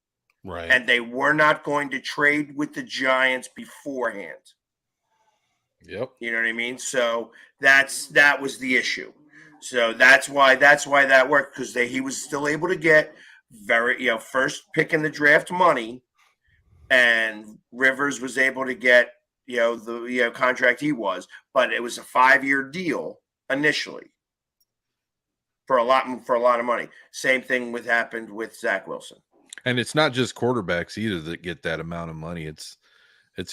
Right. And they were not going to trade with the Giants beforehand. Yep. You know what I mean? So that was the issue. So that's why that worked, because he was still able to get first pick in the draft money, and Rivers was able to get the contract he was, but it was a 5-year deal initially for a lot of money. Same thing happened with Zach Wilson. And it's not just quarterbacks either that get that amount of money. It's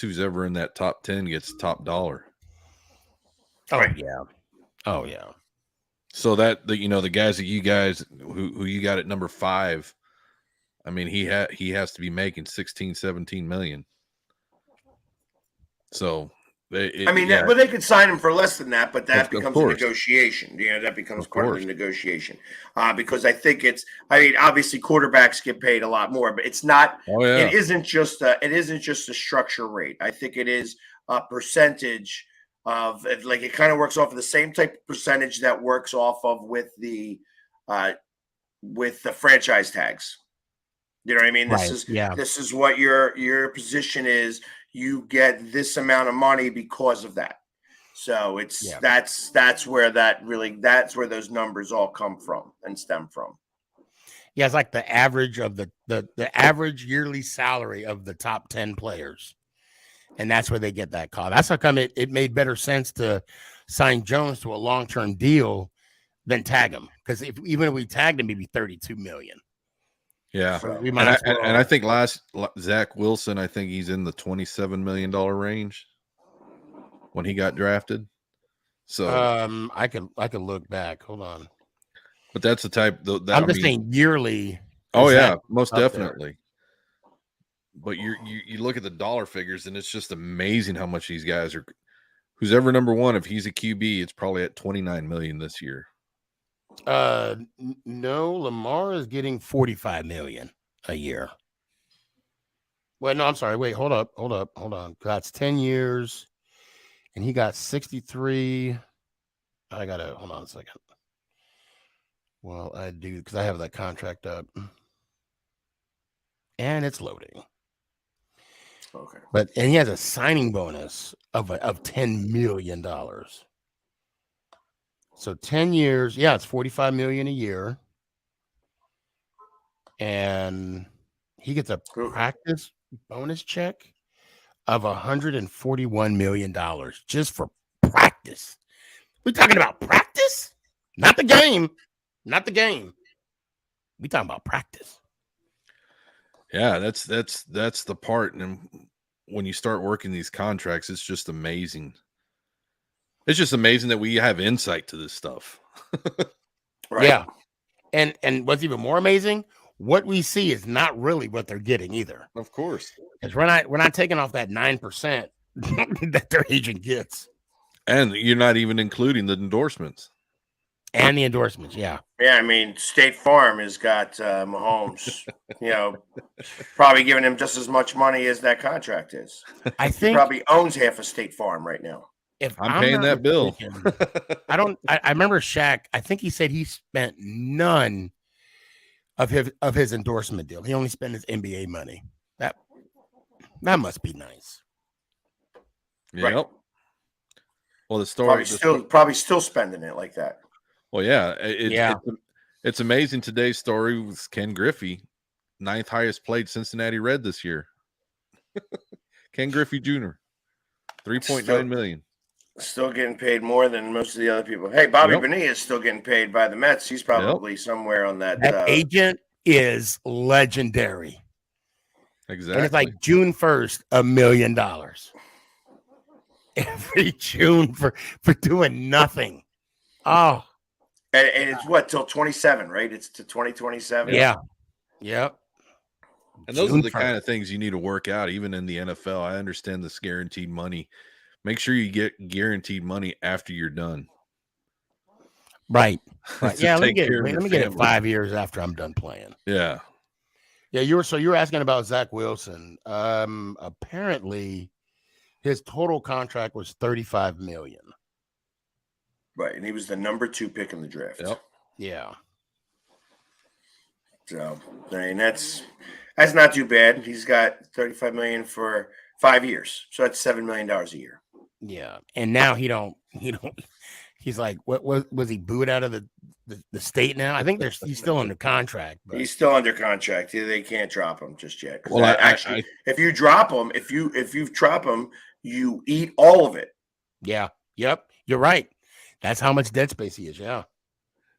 who's ever in that top 10 gets top dollar. Oh Right. yeah. Oh yeah. So that the guys that you guys who you got at number 5, I mean, he has to be making 16, 17 million. So but they could sign him for less than that, but that becomes a course. negotiation. That becomes part of the course. negotiation, because I think obviously quarterbacks get paid a lot more, but it's not. Oh, yeah. It isn't just a structure rate. I think it is a percentage of, like, it kind of works off of the same type of percentage that works off of with the franchise tags. You know what I mean? Right. This is what your position is. You get this amount of money because of that. So that's where those numbers all come from and stem from. Yeah, it's like the average of the average yearly salary of the top 10 players. And that's where they get that call. That's how come it made better sense to sign Jones to a long-term deal than tag him. Because even if we tagged him, he'd be $32 million. Yeah. So we might and I think Zach Wilson, I think he's in the $27 million range when he got drafted. So I could look back. Hold on. But that's the type I'm just saying yearly. Oh yeah, most definitely. But you look at the dollar figures, and it's just amazing how much these guys are. Who's ever number one, if he's a QB, it's probably at 29 million this year. No, Lamar is getting 45 million a year. Well, no, I'm sorry. Wait, hold on. That's 10 years, and he got 63. I gotta hold on a second. Well, I do, because I have that contract up, and it's loading. Okay. And he has a signing bonus of $10 million. So 10 years, yeah, it's 45 million a year. And he gets a practice bonus check of $141 million just for practice. We're talking about practice? Not the game. Not the game. We're talking about practice. Yeah, that's the part. And when you start working these contracts, it's just amazing. It's just amazing that we have insight to this stuff. Right. Yeah. And what's even more amazing, what we see is not really what they're getting either. Of course. Because we're not taking off that 9% that their agent gets. And you're not even including the endorsements. And the endorsements, yeah. Yeah, I mean, State Farm has got Mahomes, probably giving him just as much money as that contract is. I think he probably owns half of State Farm right now. If I'm paying that bill. I remember Shaq, I think he said he spent none of his endorsement deal. He only spent his NBA money. That must be nice. Yep. Right. Well, the story probably still spending it like that. Well, yeah, it's amazing. Today's story was Ken Griffey, 9th highest played Cincinnati Red this year. Ken Griffey Jr., $3.9 million. Still getting paid more than most of the other people. Hey, Bobby Bonilla is still getting paid by the Mets. He's probably somewhere on that. That agent is legendary. Exactly. And it's like June 1st, $1 million. Every June for doing nothing. Oh. And it's what, till 27, right? It's to 2027. Yeah. Yep. And those are the kind of things you need to work out, even in the NFL. I understand this guaranteed money. Make sure you get guaranteed money after you're done. Right. Yeah, let me get it 5 years after I'm done playing. Yeah. Yeah, you were asking about Zach Wilson. Apparently his total contract was $35 million. Right, and he was the number 2 pick in the draft. Yep. Yeah. So, I mean, that's not too bad. He's got $35 million for 5 years, so that's $7 million a year. Yeah, and now he don't. He's like, what was he booed out of the state now? I think he's still under contract. But he's still under contract. They can't drop him just yet. Well, Actually, if you drop him, if you drop him, you eat all of it. Yeah. Yep. You're right. That's how much dead space he is. Yeah.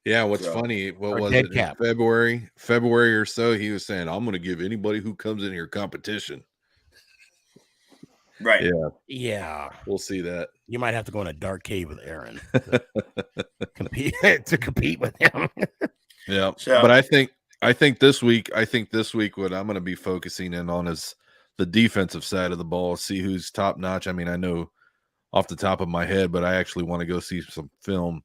Yeah. What's funny? What Or was dead it? cap. In February or so, he was saying, "I'm going to give anybody who comes in here competition." Right. Yeah. Yeah. We'll see that. You might have to go in a dark cave with Aaron to compete with him. Yeah. So, But I think this week what I'm going to be focusing in on is the defensive side of the ball, see who's top notch. I mean, I know off the top of my head, but I actually want to go see some film.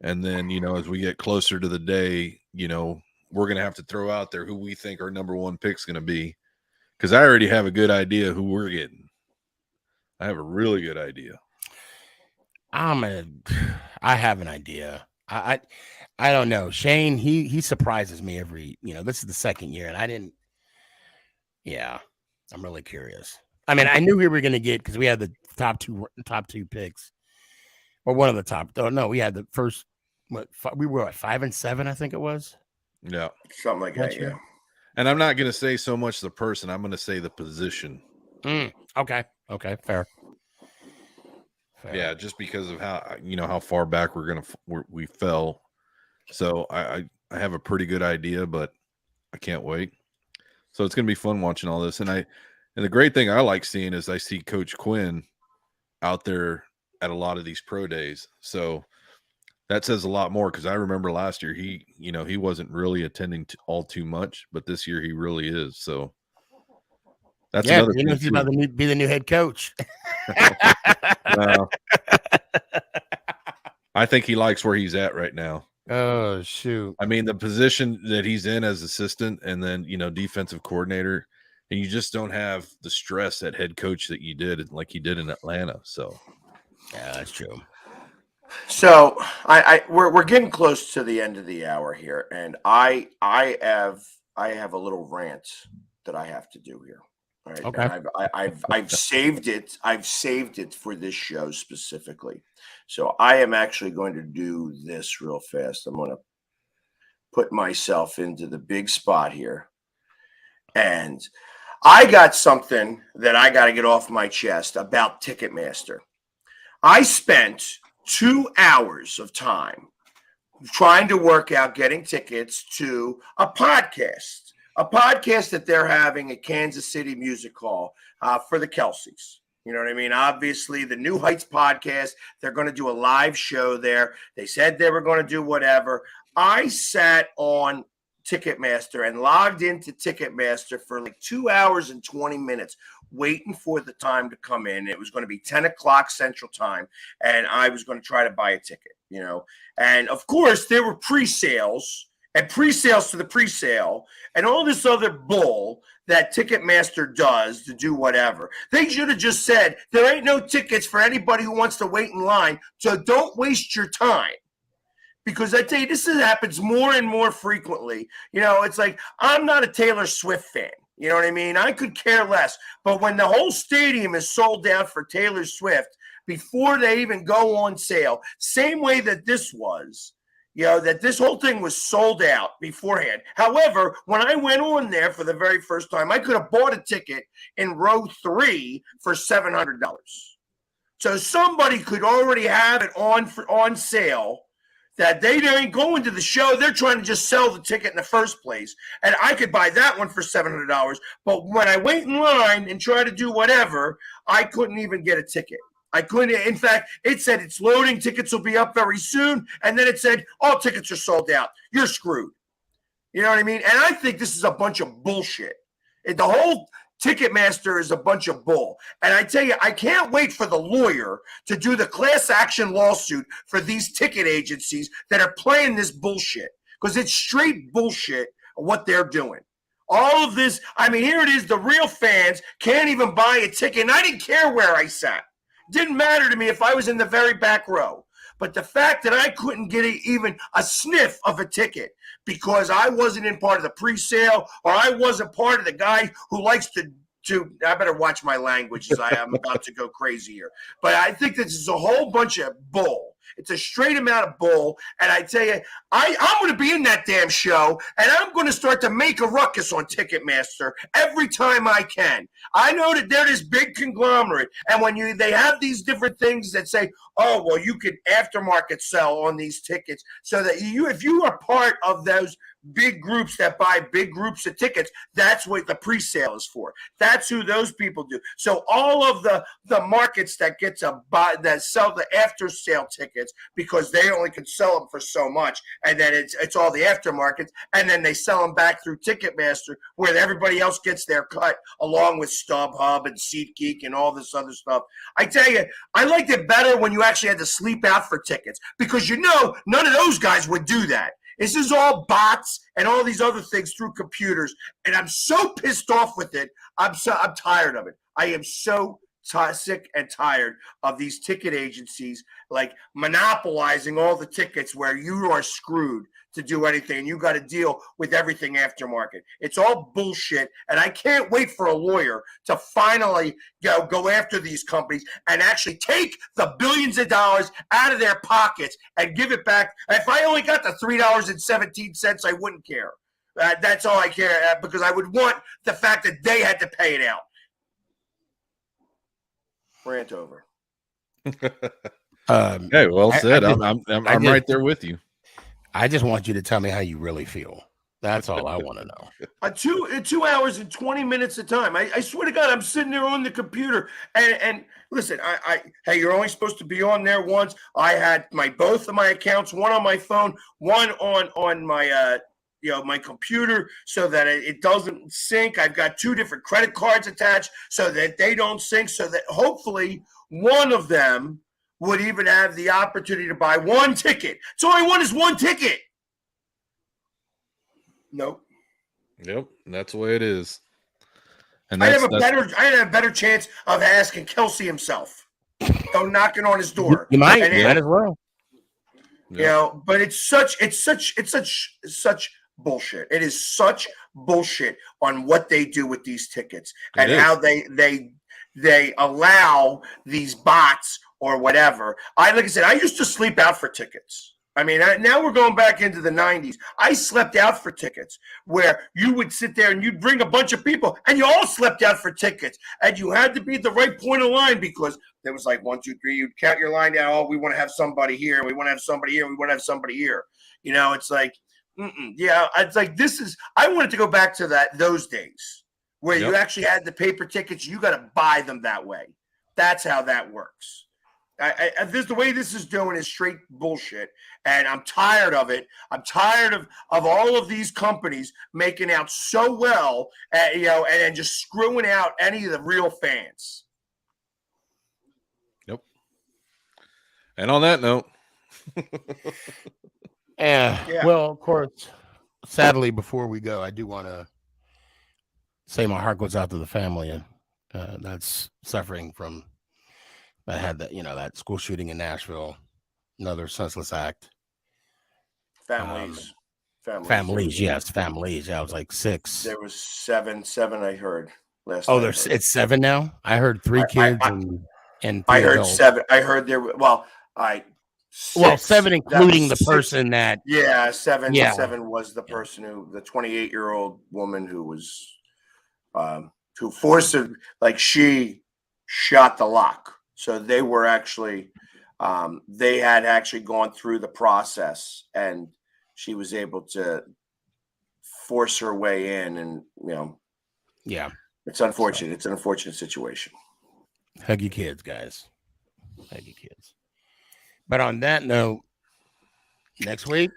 And then, as we get closer to the day, we're going to have to throw out there who we think our number one pick's going to be. Because I already have a good idea who we're getting. I have a really good idea. I have an idea. I don't know. Shane, he surprises me every, this is the second year, and I didn't. Yeah, I'm really curious. I mean, I knew we were going to get, because we had the top two picks, or one of the top. Oh no, we had the first. We were at 5 and 7, I think it was. Yeah, something like that. Yeah. And I'm not going to say so much the person. I'm going to say the position. Okay. Fair. Yeah, just because of how far back we fell. So I have a pretty good idea, but I can't wait. So it's going to be fun watching all this. And the great thing I like seeing is I see Coach Quinn out there at a lot of these pro days. So that says a lot more, because I remember last year he wasn't really attending all too much, but this year he really is. So that's another thing. He's about to be the new head coach. I think he likes where he's at right now. Oh, shoot. I mean, the position that he's in as assistant and then, defensive coordinator, and you just don't have the stress at head coach that you did like he did in Atlanta. So, yeah, that's true. So we're getting close to the end of the hour here, and I have a little rant that I have to do here. All right. Okay. I've saved it. I've saved it for this show specifically. So I am actually going to do this real fast. I'm going to put myself into the big spot here. And I got something that I got to get off my chest about Ticketmaster. I spent 2 hours of time trying to work out getting tickets to a podcast that they're having at Kansas City Music Hall for the Kelseys. You know what I mean? Obviously, the New Heights podcast, they're going to do a live show there. They said they were going to do whatever. I sat on Ticketmaster and logged into Ticketmaster for like 2 hours and 20 minutes waiting for the time to come in. It was going to be 10 o'clock Central Time, and I was going to try to buy a ticket, And, of course, there were pre-sales and pre-sales to the pre-sale and all this other bull that Ticketmaster does to do whatever. They should have just said, there ain't no tickets for anybody who wants to wait in line, so don't waste your time. Because I tell you, this happens more and more frequently. It's like, I'm not a Taylor Swift fan. You know what I mean? I could care less. But when the whole stadium is sold out for Taylor Swift before they even go on sale, same way that this was, that this whole thing was sold out beforehand. However, when I went on there for the very first time, I could have bought a ticket in row 3 for $700. So somebody could already have it on sale, that they ain't going to the show. They're trying to just sell the ticket in the first place. And I could buy that one for $700. But when I wait in line and try to do whatever, I couldn't even get a ticket. I couldn't. In fact, it said it's loading. Tickets will be up very soon. And then it said all tickets are sold out. You're screwed. You know what I mean? And I think this is a bunch of bullshit. The whole Ticketmaster is a bunch of bull. And I tell you, I can't wait for the lawyer to do the class action lawsuit for these ticket agencies that are playing this bullshit, because it's straight bullshit what they're doing. All of this, I mean, here it is. The real fans can't even buy a ticket. And I didn't care where I sat. Didn't matter to me if I was in the very back row. But the fact that I couldn't get even a sniff of a ticket because I wasn't in part of the pre-sale, or I wasn't part of the guy who likes to I better watch my language as I am about to go crazy here. But I think this is a whole bunch of bull. It's a straight amount of bull. And I tell you, I'm going to be in that damn show, and I'm going to start to make a ruckus on Ticketmaster every time I can. I know that they're this big conglomerate, and when they have these different things that say, oh, well, you can aftermarket sell on these tickets, so that if you are part of those big groups that buy big groups of tickets, that's what the pre-sale is for. That's who those people do. So all of the markets that get to buy, that sell the after sale tickets, because they only can sell them for so much, and then it's all the aftermarkets, and then they sell them back through Ticketmaster, where everybody else gets their cut, along with StubHub and SeatGeek and all this other stuff. I tell you, I liked it better when you actually had to sleep out for tickets, because none of those guys would do that. This is all bots and all these other things through computers, and I'm so pissed off with it. I'm tired of it. I am so sick and tired of these ticket agencies like monopolizing all the tickets, where you are screwed to do anything, and you got to deal with everything aftermarket. It's all bullshit, and I can't wait for a lawyer to finally go after these companies and actually take the billions of dollars out of their pockets and give it back. If I only got the $3.17, I wouldn't care. That's all I care, because I would want the fact that they had to pay it out. Rant over. Hey, well said. I'm right there with you. I just want you to tell me how you really feel. That's all I want to know. 2 hours and 20 minutes of time. I swear to God, I'm sitting there on the computer, and listen, hey, you're only supposed to be on there once. I had both of my accounts, one on my phone, one on my my computer, so that it doesn't sync. I've got 2 different credit cards attached so that they don't sync, so that hopefully one of them would even have the opportunity to buy one ticket. So all I want is one ticket. Nope. Yep, that's the way it is. And I have a better chance of asking Kelsey himself. Go knocking on his door. You might as well. But it's such bullshit. It is such bullshit on what they do with these tickets, and how they allow these bots or whatever. Like I said, I used to sleep out for tickets. I mean, now we're going back into the 90s. I slept out for tickets, where you would sit there and you'd bring a bunch of people, and you all slept out for tickets, and you had to be at the right point of line, because there was like 1, 2, 3. You'd count your line down. Oh, we want to have somebody here. We want to have somebody here. We want to have somebody here. It's like, yeah. It's like, I wanted to go back to those days where you actually had the paper tickets. You got to buy them that way. That's how that works. The way this is doing is straight bullshit, and I'm tired of it. I'm tired of all of these companies making out so well, and just screwing out any of the real fans. Yep. And on that note, yeah. Well, of course, sadly, before we go, I do want to say my heart goes out to the family that's suffering from. That had that school shooting in Nashville, another senseless act. Families. Yes, families. Yeah, it was like 6. There was seven. I heard last. Oh, it's 7 now. I heard 3 kids and 3 I heard adults. 7. I heard there. Six. 7 including the person that. Yeah, 7. Yeah. 7 was the person the 28-year-old woman who was, who forced it, like she shot the lock. So they were actually, they had actually gone through the process, and she was able to force her way in, and yeah, it's unfortunate. It's an unfortunate situation. Hug your kids, guys. Hug your kids. But on that note, next week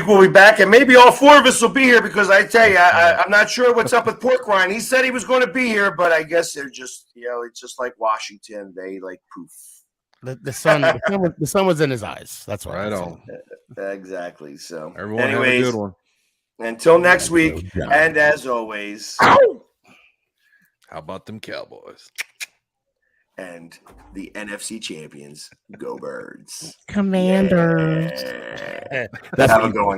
we'll be back, and maybe all 4 of us will be here, because I tell you, I'm not sure what's up with Pork Rind. He said he was going to be here, but I guess they're just, it's just like Washington. They like poof. The sun was in his eyes. That's right on. Exactly. So, everyone have a good one. Until next week, and as always, how about them Cowboys? And the NFC champions, go Birds. Commanders. Yeah. Have a good one.